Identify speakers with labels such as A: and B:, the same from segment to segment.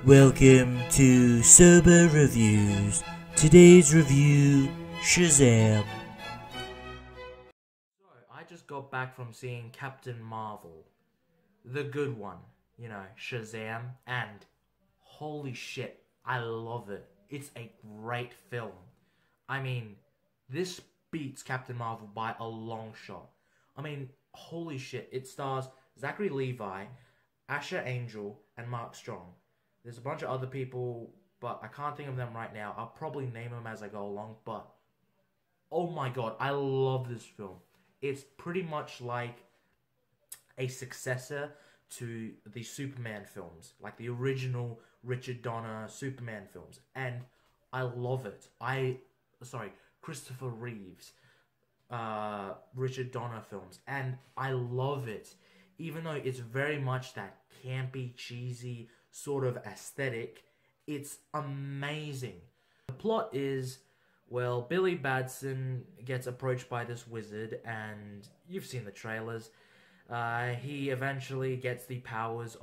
A: Welcome to Sober Reviews. Today's review, Shazam.
B: So, I just got back from seeing Captain Marvel, the good one, Shazam, and holy shit, I love it. It's a great film. I mean, this beats Captain Marvel by a long shot. I mean, holy shit, it stars Zachary Levi, Asher Angel, and Mark Strong. There's a bunch of other people, but I can't think of them right now. I'll probably name them as I go along, but oh my god, I love this film. It's pretty much like a successor to the Superman films, like the original Richard Donner Superman films, and I love it. Christopher Reeves, Richard Donner films, and I love it. Even though it's very much that campy, cheesy sort of aesthetic, it's amazing. The plot is, well, Billy Batson gets approached by this wizard, and you've seen the trailers. He eventually gets the powers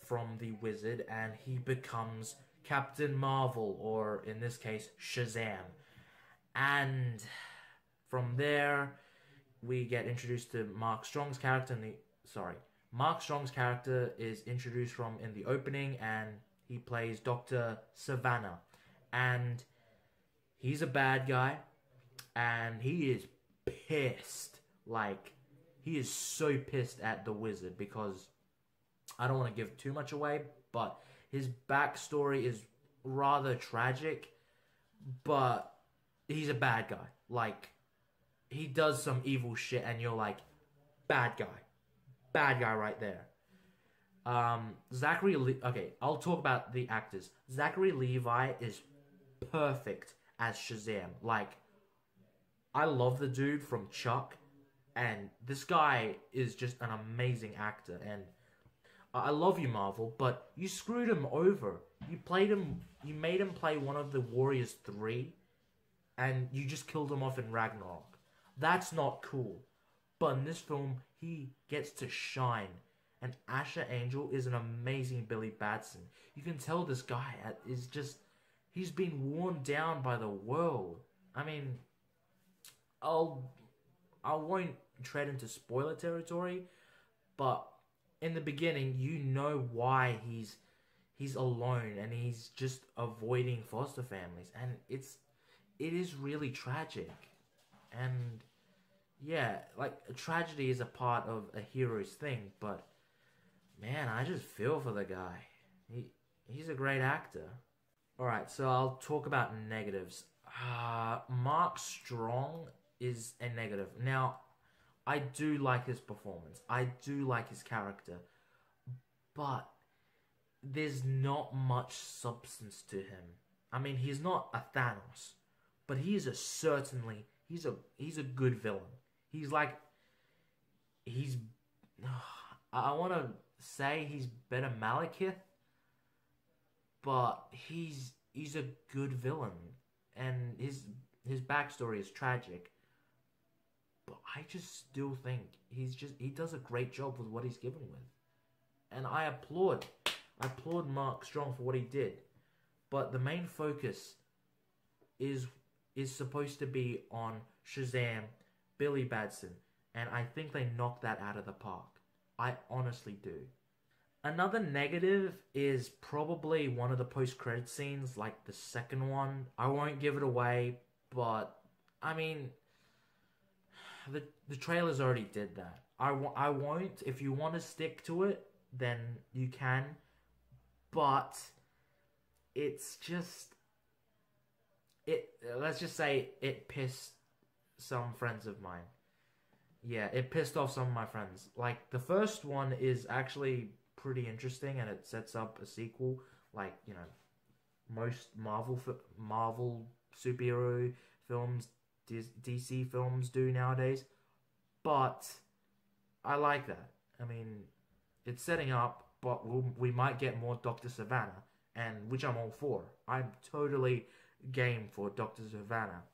B: from the wizard, and he becomes Captain Marvel, or in this case, Shazam. And from there, we get introduced to Mark Strong's character. Mark Strong's character is introduced in the opening, and he plays Dr. Savannah, and he's a bad guy, and he is pissed. Like, he is so pissed at the wizard because I don't want to give too much away, but his backstory is rather tragic, but he's a bad guy. Like, he does some evil shit, and you're like, bad guy. Bad guy right there. Okay, I'll talk about the actors. Zachary Levi is perfect as Shazam. Like, I love the dude from Chuck, and this guy is just an amazing actor. And I love you, Marvel, but you screwed him over. You made him play one of the Warriors 3, and you just killed him off in Ragnarok. That's not cool. But in this film, he gets to shine. And Asher Angel is an amazing Billy Batson. You can tell this guy is just, he's been worn down by the world. I mean, I won't tread into spoiler territory, but in the beginning, you know why he's alone, and he's just avoiding foster families, and it is really tragic. And yeah, like, a tragedy is a part of a hero's thing, but man, I just feel for the guy. He's a great actor. Alright, so I'll talk about negatives. Mark Strong is a negative. Now, I do like his performance. I do like his character. But there's not much substance to him. I mean, he's not a Thanos, but he's a good villain. I want to say he's better Malekith, but he's a good villain, and his backstory is tragic. But I just still think he does a great job with what he's given with, and I applaud Mark Strong for what he did. But the main focus is supposed to be on Shazam, Billy Batson, and I think they knocked that out of the park. I honestly do. Another negative is probably one of the post-credit scenes, like the second one. I won't give it away, but I mean, the trailers already did that. I won't. If you want to stick to it, then you can. But it's just, let's just say it pissed some friends of mine. Yeah, it pissed off some of my friends. Like, the first one is actually pretty interesting, and it sets up a sequel, like, most Marvel superhero films, DC films do nowadays. But I like that. I mean, it's setting up, but we might get more Dr. Savannah, and which I'm all for. I'm totally game for Dr. Savannah.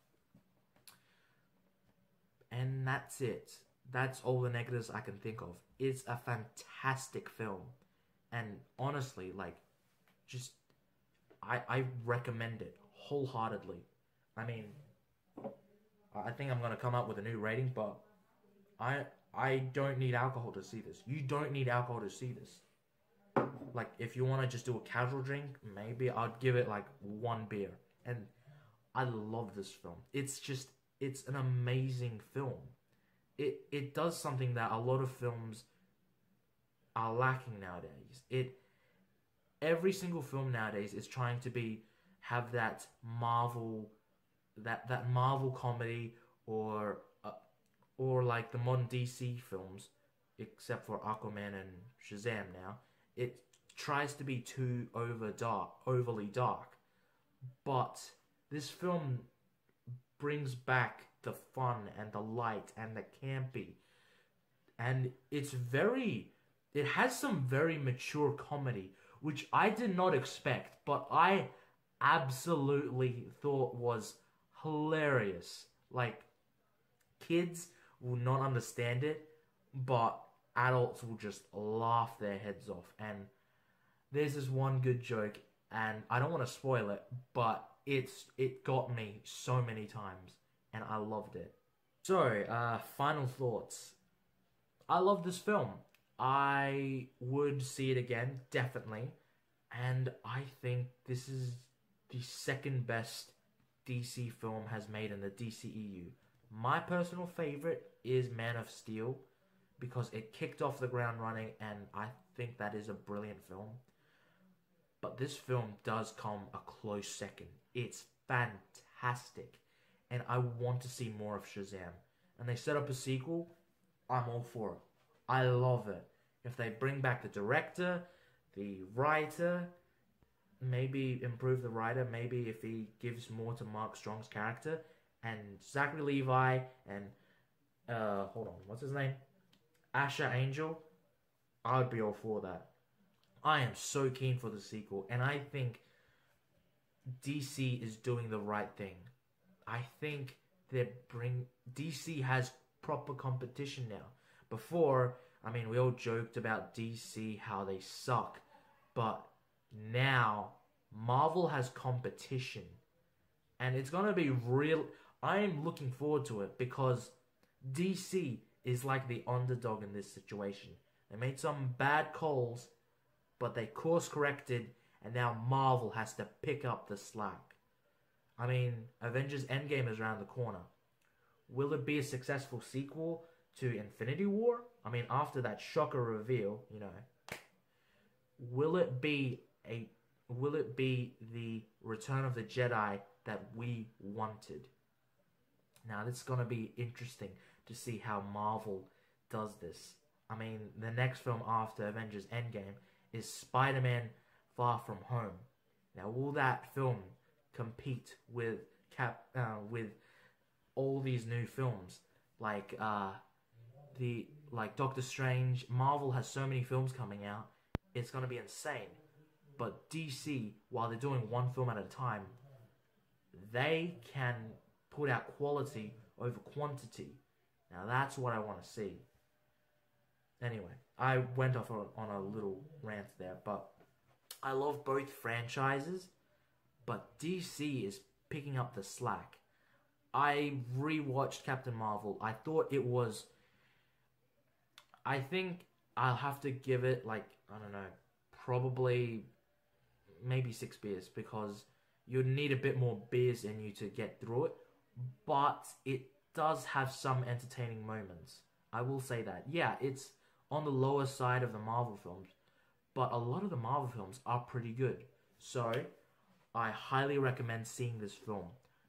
B: And that's it. That's all the negatives I can think of. It's a fantastic film. And honestly, like, just I recommend it wholeheartedly. I mean, I think I'm gonna come up with a new rating, but I don't need alcohol to see this. You don't need alcohol to see this. Like, if you want to just do a casual drink, maybe I'd give it like one beer. And I love this film. It's an amazing film. It does something that a lot of films are lacking nowadays. Every single film nowadays is trying to have that Marvel that Marvel comedy, or like the modern DC films, except for Aquaman and Shazam now. It tries to be too overly dark. But this film brings back the fun and the light and the campy. And it has some very mature comedy, which I did not expect, but I absolutely thought was hilarious. Like, kids will not understand it, but adults will just laugh their heads off. And there's this one good joke, and I don't want to spoil it, but it got me so many times, and I loved it. So, final thoughts. I love this film. I would see it again, definitely. And I think this is the second best DC film has made in the DCEU. My personal favorite is Man of Steel, because it kicked off the ground running, and I think that is a brilliant film. But this film does come a close second. It's fantastic, and I want to see more of Shazam. And they set up a sequel, I'm all for it. I love it. If they bring back the director, the writer, maybe improve the writer, maybe if he gives more to Mark Strong's character, and Zachary Levi, and hold on, what's his name? Asher Angel, I would be all for that. I am so keen for the sequel, and I think DC is doing the right thing. I think DC has proper competition now. Before, I mean, we all joked about DC, how they suck, but now Marvel has competition, and it's gonna be real. I am looking forward to it, because DC is like the underdog in this situation. They made some bad calls, but they course corrected, and now Marvel has to pick up the slack. I mean, Avengers Endgame is around the corner. Will it be a successful sequel to Infinity War? I mean, after that shocker reveal, will it be the Return of the Jedi that we wanted? Now, this is going to be interesting to see how Marvel does this. I mean, the next film after Avengers Endgame is Spider-Man Far From Home. Now, will that film compete with all these new films? Like Doctor Strange. Marvel has so many films coming out, it's going to be insane. But DC, while they're doing one film at a time, they can put out quality over quantity. Now, that's what I want to see. Anyway, I went off on a little rant there, but I love both franchises, but DC is picking up the slack. I rewatched Captain Marvel. I think I'll have to give it, like, I don't know, probably maybe 6 beers, because you'd need a bit more beers in you to get through it, but it does have some entertaining moments. I will say that. Yeah, it's on the lower side of the Marvel films, but a lot of the Marvel films are pretty good. So, I highly recommend seeing this film.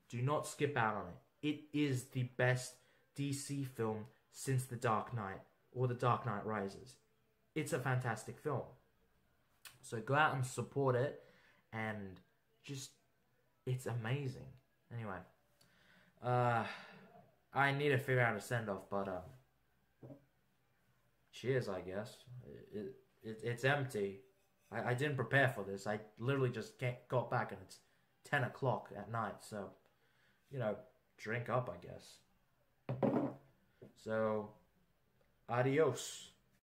B: Do not skip out on it. It is the best DC film since The Dark Knight, or The Dark Knight Rises. It's a fantastic film. So go out and support it, and just, it's amazing. Anyway, I need to figure out a send-off, but cheers, I guess. It's empty. I didn't prepare for this. I literally just got back, and it's 10 o'clock at night, so, drink up, I guess. So, adios.